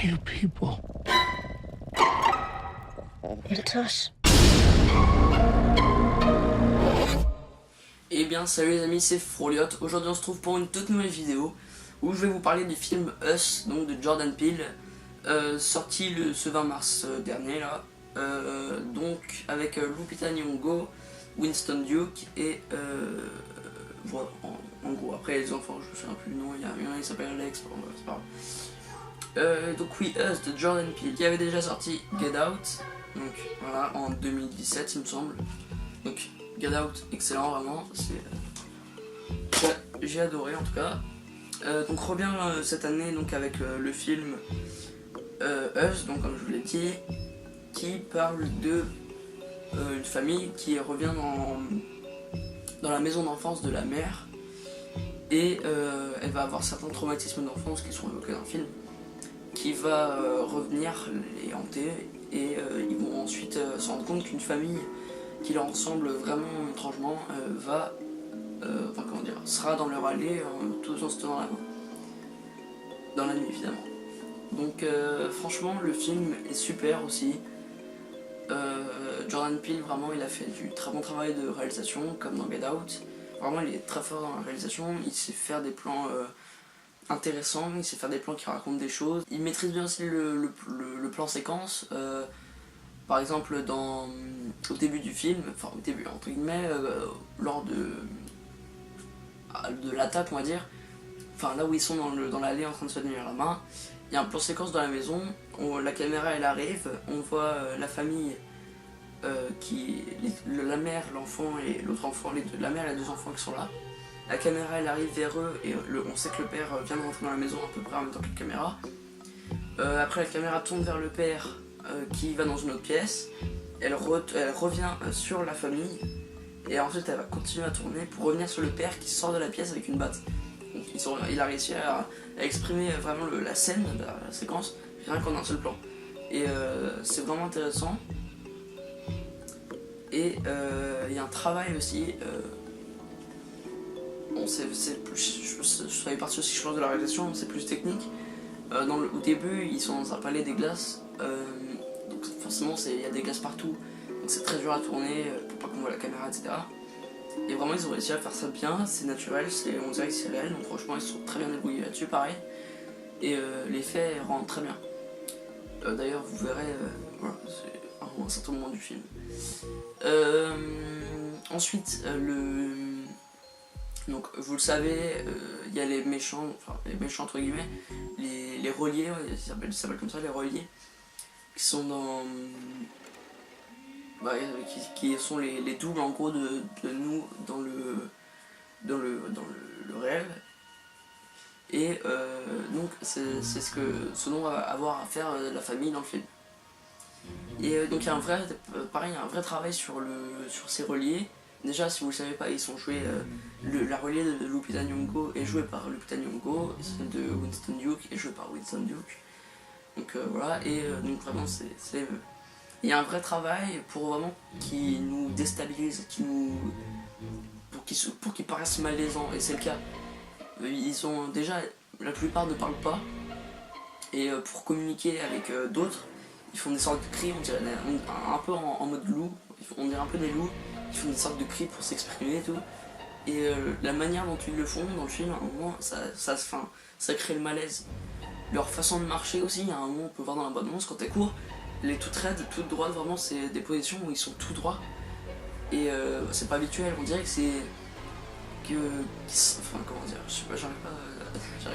you people? It's us. Eh bien salut les amis, c'est Froliot. Aujourd'hui on se trouve pour une toute nouvelle vidéo où je vais vous parler du film Us, donc de Jordan Peele, sorti ce 20 mars dernier là, donc avec Lupita Nyong'o, Winston Duke et voilà, en gros. Après les enfants, je me souviens plus du nom, il y a un qui s'appelle Alex, bon, c'est pas grave. Donc oui, Us de Jordan Peele qui avait déjà sorti Get Out, donc voilà, en 2017 il me semble. Donc Get Out, excellent vraiment, j'ai adoré en tout cas. Donc revient cette année donc avec le film Us, donc comme je vous l'ai dit, qui parle de une famille qui revient dans la maison d'enfance de la mère, et elle va avoir certains traumatismes d'enfance qui sont évoqués dans le film, qui va revenir les hanter, et ils vont ensuite se rendre compte qu'une famille qui leur ressemble vraiment étrangement sera dans leur allée tous en se tenant la main dans la nuit évidemment. Donc franchement le film est super aussi. Jordan Peele vraiment il a fait du très bon travail de réalisation comme dans Get Out. Vraiment il est très fort dans la réalisation, il sait faire des plans intéressants, il sait faire des plans qui racontent des choses. Il maîtrise bien aussi le plan séquence. Par exemple au début du film, enfin au début entre guillemets, lors de l'attaque on va dire, enfin là où ils sont dans l'allée en train de se tenir la main, il y a un plan séquence dans la maison, la caméra elle arrive, on voit la famille, la mère, l'enfant et l'autre enfant, la mère et les deux enfants qui sont là. La caméra elle arrive vers eux et on sait que le père vient de rentrer dans la maison à peu près en même temps que la caméra. Après la caméra tourne vers le père qui va dans une autre pièce, elle revient sur la famille et ensuite elle va continuer à tourner pour revenir sur le père qui sort de la pièce avec une batte. Donc il a réussi à exprimer vraiment la scène, la séquence, rien qu'en un seul plan. Et c'est vraiment intéressant. Et il y a un travail aussi, je savais partie aussi je pense de la réalisation, c'est plus technique. Au début ils sont dans un palais des glaces, donc forcément il y a des glaces partout, donc c'est très dur à tourner pour pas qu'on voit la caméra, etc. Et vraiment ils ont réussi à faire ça bien, c'est naturel, on dirait que c'est réel, donc franchement ils sont très bien débrouillés là-dessus pareil. Et l'effet rend très bien. D'ailleurs vous verrez, voilà, c'est un certain moment du film. Ensuite donc vous le savez, il y a les méchants, enfin les méchants entre guillemets, les reliés, ouais, ils s'appellent comme ça, les reliés, qui sont qui sont les doubles en gros de nous dans le réel. Et donc c'est ce dont va avoir à faire la famille dans le film. Et donc il y a un vrai travail sur ces reliés. Déjà si vous le savez pas, ils sont joués, la reliée de Lupita Nyong'o est jouée par Lupita Nyong'o, et celle de Winston Duke est jouée par Winston Duke. Donc voilà, et donc vraiment il y a un vrai travail pour vraiment qui nous déstabilise, pour qu'ils paraissent malaisants, et c'est le cas. Ils ont déjà, la plupart ne parlent pas, et pour communiquer avec d'autres, ils font des sortes de cris, on dirait un peu en mode loup, on dirait un peu des loups, ils font des sortes de cris pour s'exprimer et tout. Et la manière dont ils le font dans le film, à un moment, ça crée le malaise. Leur façon de marcher aussi, il y a un moment on peut voir dans la bande-annonce, quand elle court, elle est toute raide, toute droite, vraiment c'est des positions où ils sont tout droits. Et c'est pas habituel, on dirait que enfin comment dire, je sais pas, j'arrive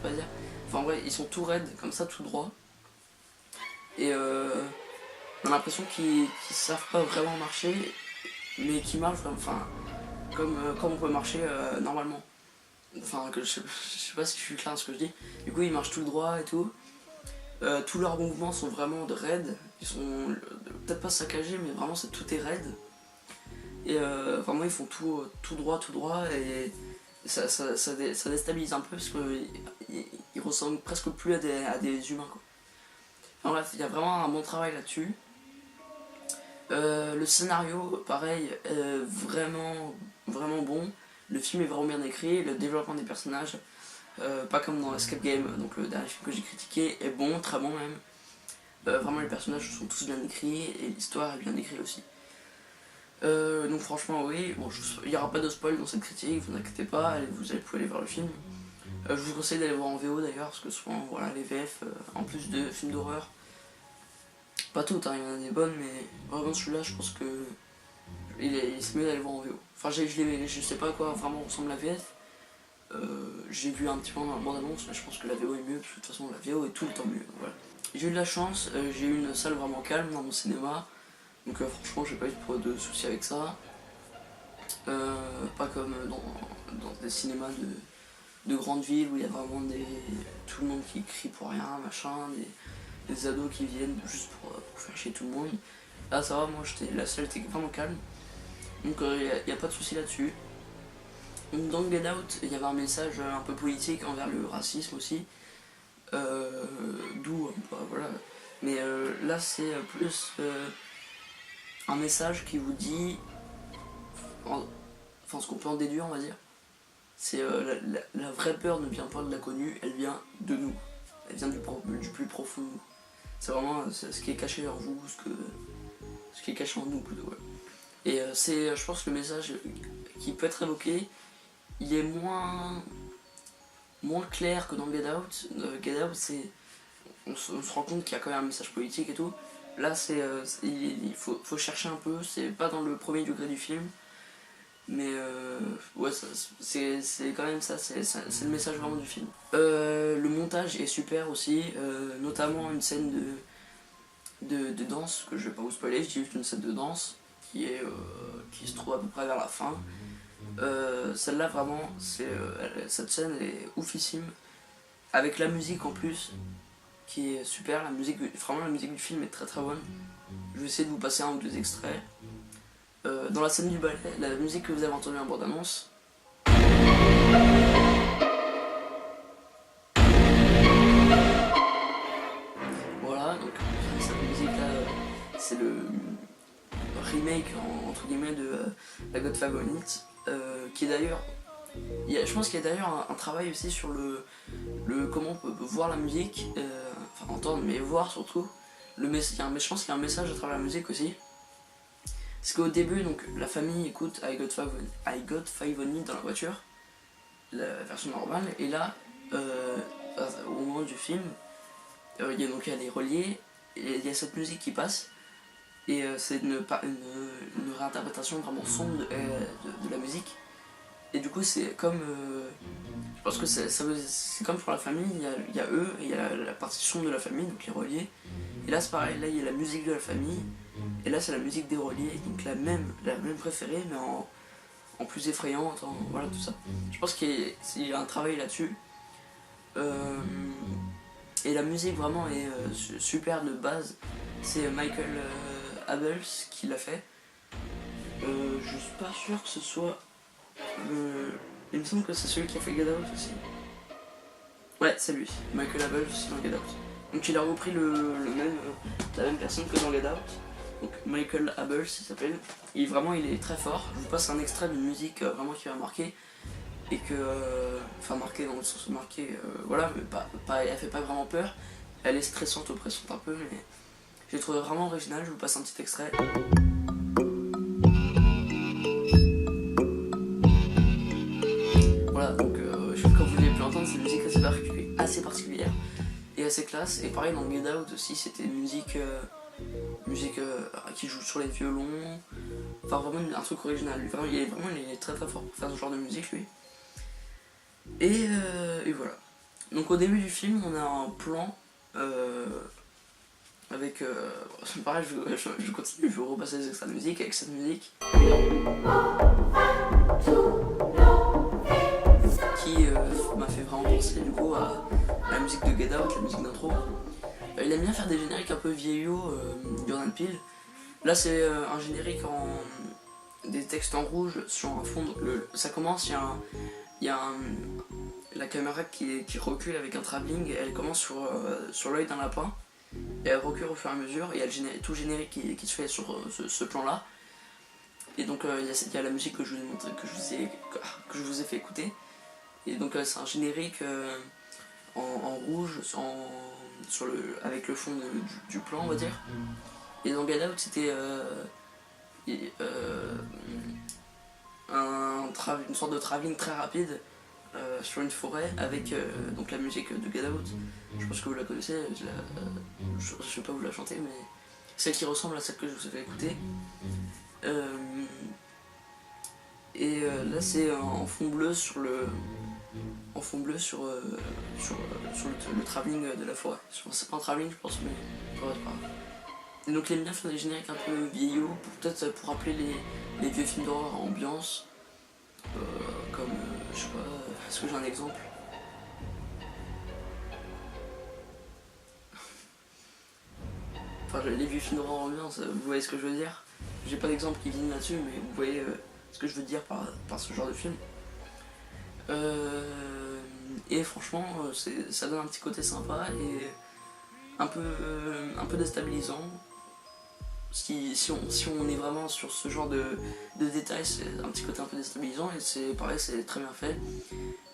pas à dire. Enfin ouais, ils sont tout raides, comme ça, tout droits. Et on a l'impression qu'ils savent pas vraiment marcher, mais qu'ils marchent enfin, comme on peut marcher normalement. Enfin, je sais pas si je suis clair dans ce que je dis. Du coup, ils marchent tout droit et tout. Tous leurs mouvements sont vraiment de raides. Ils sont peut-être pas saccagés, mais vraiment tout est raide. Et vraiment, ils font tout droit, et ça déstabilise un peu parce qu'ils ressemblent presque plus à des humains, quoi. Enfin bref, il y a vraiment un bon travail là-dessus. Le scénario, pareil, vraiment, vraiment bon. Le film est vraiment bien écrit, le développement des personnages, pas comme dans Escape Game, donc le dernier film que j'ai critiqué, est bon, très bon même. Vraiment les personnages sont tous bien écrits et l'histoire est bien écrite aussi. Donc franchement oui, bon, il n'y aura pas de spoil dans cette critique, vous inquiétez pas, vous allez pouvoir aller voir le film. Je vous conseille d'aller voir en VO d'ailleurs, parce que souvent voilà, les VF, en plus de films d'horreur, pas toutes, hein, il y en a des bonnes, mais vraiment celui-là je pense que c'est mieux d'aller voir en VO. Enfin je sais pas à quoi vraiment ressemble la VF, j'ai vu un petit peu dans la bande-annonce, mais je pense que la VO est mieux, parce que de toute façon la VO est tout le temps mieux. Voilà. J'ai eu de la chance, j'ai eu une salle vraiment calme dans mon cinéma, donc franchement j'ai pas eu de soucis avec ça. Pas comme dans des cinémas de grandes villes où il y a vraiment tout le monde qui crie pour rien, machin, des ados qui viennent juste pour faire chier tout le monde. Là ça va, moi la salle était vraiment calme, donc il n'y a pas de soucis là-dessus. Donc dans Get Out, il y avait un message un peu politique envers le racisme aussi, d'où, voilà. Mais là c'est plus un message qui vous dit, enfin ce qu'on peut en déduire on va dire, c'est la vraie peur ne vient pas de l'inconnu, elle vient de nous, elle vient du plus profond de nous. C'est vraiment ce qui est caché en vous, ce qui est caché en nous plutôt. Ouais. Et c'est, je pense, le message qui peut être évoqué, il est moins clair que dans Get Out. Get Out, on se rend compte qu'il y a quand même un message politique et tout. Là, il faut chercher un peu, c'est pas dans le premier degré du film. Mais ouais, c'est quand même ça, c'est le message vraiment du film. Le montage est super aussi, notamment une scène de danse, que je vais pas vous spoiler, j'ai juste une scène de danse qui se trouve à peu près vers la fin. Celle-là vraiment, cette scène est oufissime, avec la musique en plus, qui est super, vraiment la musique du film est très très bonne. Je vais essayer de vous passer un ou deux extraits. Dans la scène du ballet, la musique que vous avez entendue en bande-annonce, voilà, donc cette musique là, c'est le remake entre guillemets de la God Favorite, qui est d'ailleurs, je pense qu'il y a d'ailleurs un travail aussi sur le comment on peut voir la musique, enfin entendre, mais voir surtout, je pense qu'il y a un message à travers la musique aussi. Parce qu'au début, donc, la famille écoute I Got Five on It dans la voiture, la version normale, et là, au moment du film, il y a les reliés, et il y a cette musique qui passe, et c'est une réinterprétation vraiment sombre de la musique. Et du coup, c'est comme. Je pense que c'est comme pour la famille, il y a eux, et il y a la partie sombre de la famille, donc les reliés. Et là, c'est pareil, là, il y a la musique de la famille. Et là c'est la musique des reliés, donc la même préférée mais en plus effrayante, voilà tout ça. Je pense qu'il y a un travail là-dessus. Et la musique vraiment est super de base. C'est Michael Abels qui l'a fait. Je suis pas sûr que ce soit il me semble que c'est celui qui a fait Get Out aussi. Ouais, c'est lui, Michael Abels dans Get Out. Donc il a repris la même personne que dans Get Out. Donc Michael Abels il s'appelle, et vraiment il est très fort. Je vous passe un extrait d'une musique vraiment qui m'a marqué, et enfin marqué dans le sens marqué, voilà, mais elle fait pas vraiment peur, elle est stressante, oppressante un peu, mais j'ai trouvé vraiment original. Je vous passe un petit extrait. Voilà, donc comme vous l'avez pu entendre, c'est une musique assez particulière et assez classe, et pareil dans Get Out aussi, c'était une musique qui joue sur les violons, enfin vraiment un truc original. Il est très très fort pour faire ce genre de musique lui. Et voilà. Donc au début du film on a un plan avec pareil, je continue, je vais repasser les extraits de musique avec cette musique qui m'a fait vraiment penser du coup à la musique de Get Out, la musique d'intro. Il aime bien faire des génériques un peu vieillots, Jordan Peele. Là c'est un générique des textes en rouge sur un fond. Ça commence, il y a la caméra qui recule avec un travelling, elle commence sur l'œil d'un lapin, et elle recule au fur et à mesure, et il y a tout le générique qui se fait sur ce plan-là. Et donc il y a la musique que je vous ai fait écouter. Et donc c'est un générique en rouge avec le fond du plan, on va dire. Et dans Get Out, c'était une sorte de travelling très rapide sur une forêt avec donc la musique de Get Out. Je pense que vous la connaissez, je sais pas vous la chanter, mais celle qui ressemble à celle que je vous avais écoutée. Là c'est en fond bleu sur le travelling de la forêt. Je pense que c'est pas un travelling, je pense, mais ça va être pas grave. Et donc les miens font des génériques un peu vieillots, peut-être pour rappeler les vieux films d'horreur à ambiance. Comme, je sais pas, est-ce que j'ai un exemple? Enfin, les vieux films d'horreur à ambiance, vous voyez ce que je veux dire? J'ai pas d'exemple qui viennent là-dessus, mais vous voyez ce que je veux dire par ce genre de film. Et franchement, ça donne un petit côté sympa et un peu déstabilisant. Si on est vraiment sur ce genre de détails, c'est un petit côté un peu déstabilisant et c'est pareil, c'est très bien fait.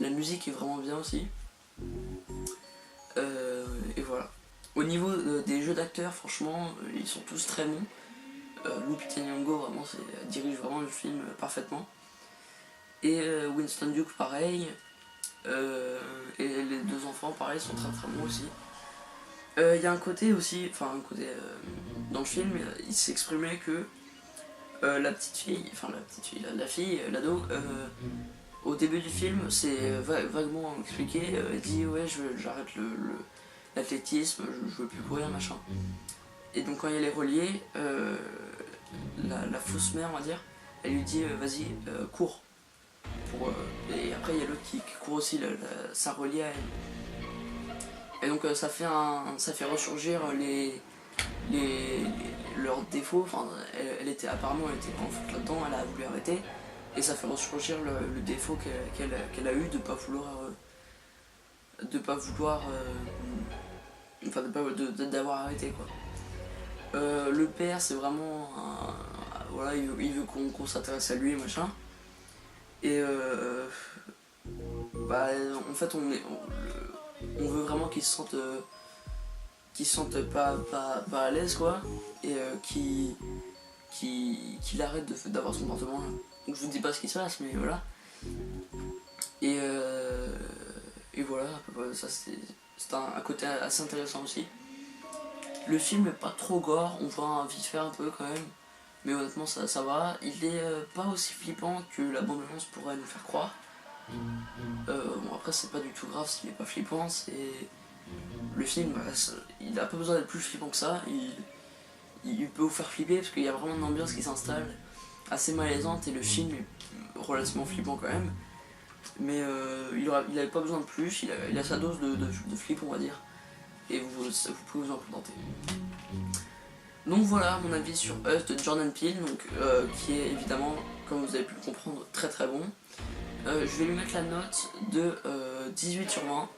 La musique est vraiment bien aussi. Et voilà. Au niveau des jeux d'acteurs, franchement, ils sont tous très bons. Lupita Nyong'o vraiment dirige vraiment le film parfaitement. Et Winston Duke pareil. Et les deux enfants pareil sont très très bons aussi. Il y a un côté aussi, dans le film, il s'exprimait que la fille, l'ado, au début du film, c'est vaguement expliqué, elle dit ouais j'arrête l'athlétisme, je veux plus courir, machin. Et donc quand elle est reliée, la fausse mère, on va dire, elle lui dit vas-y, cours. Et après il y a l'autre qui court aussi, ça relie à elle. Et donc ça fait ressurgir leurs défauts. Enfin, elle était apparemment en faute là-dedans, elle a voulu arrêter. Et ça fait ressurgir le défaut qu'elle a eu de pas vouloir d'avoir arrêté quoi. Le père c'est vraiment voilà, il veut qu'on s'intéresse à lui machin. Et en fait on veut vraiment qu'il se sente pas à l'aise quoi, et qu'il arrête d'avoir ce comportement là. Donc je vous dis pas ce qui se passe, mais voilà. Et voilà, ça c'est un côté assez intéressant aussi. Le film est pas trop gore, on voit vite fait un peu quand même, mais honnêtement ça va. Il est pas aussi flippant que la bande-annonce pourrait nous faire croire. Bon après c'est pas du tout grave s'il est pas flippant, le film, il a pas besoin d'être plus flippant que ça, il peut vous faire flipper parce qu'il y a vraiment une ambiance qui s'installe assez malaisante et le film est relativement flippant quand même, mais il avait pas besoin de plus, il a sa dose de flip on va dire, et vous pouvez vous en contenter. Donc voilà mon avis sur Us de Jordan Peele, qui est évidemment, comme vous avez pu le comprendre, très très bon. Je vais lui mettre la note de 18 sur 20,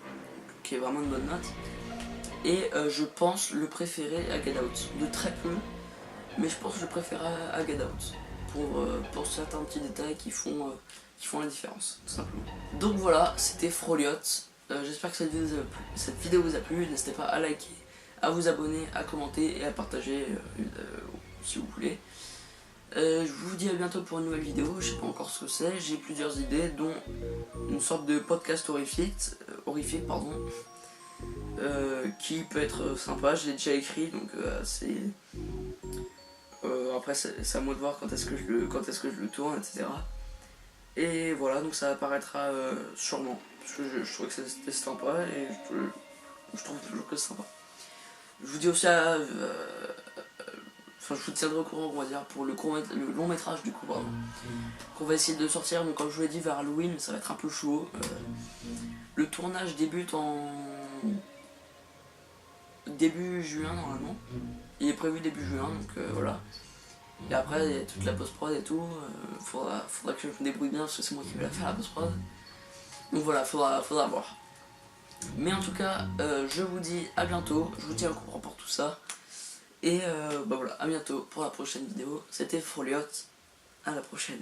qui est vraiment une bonne note. Et je pense le préférer à Get Out, de très peu, mais je pense que je préfère à Get Out, pour certains petits détails qui font la différence, tout simplement. Donc voilà, c'était Froliot. J'espère que cette vidéo vous a plu, n'hésitez pas à liker, à vous abonner, à commenter et à partager si vous voulez. Je vous dis à bientôt pour une nouvelle vidéo, je sais pas encore ce que c'est, j'ai plusieurs idées, dont une sorte de podcast horrifique, qui peut être sympa, je l'ai déjà écrit, donc après c'est à moi de voir quand est-ce que je le tourne, etc. Et voilà, donc ça apparaîtra sûrement, parce que je trouve que c'était sympa, et je trouve toujours que c'est sympa. Je vous dis aussi je vous tiendrai au courant, on va dire, pour le long métrage du coup, pardon, qu'on va essayer de sortir. Donc comme je vous l'ai dit, vers Halloween, ça va être un peu chaud. Le tournage débute en début juin normalement. Il est prévu début juin, donc voilà. Et après, il y a toute la post-prod et tout. Faudra que je me débrouille bien parce que c'est moi qui vais la faire, la post-prod. Donc voilà, faudra voir. Mais en tout cas, je vous dis à bientôt. Je vous tiens au courant pour tout ça. Et voilà, à bientôt pour la prochaine vidéo. C'était Froliot, à la prochaine.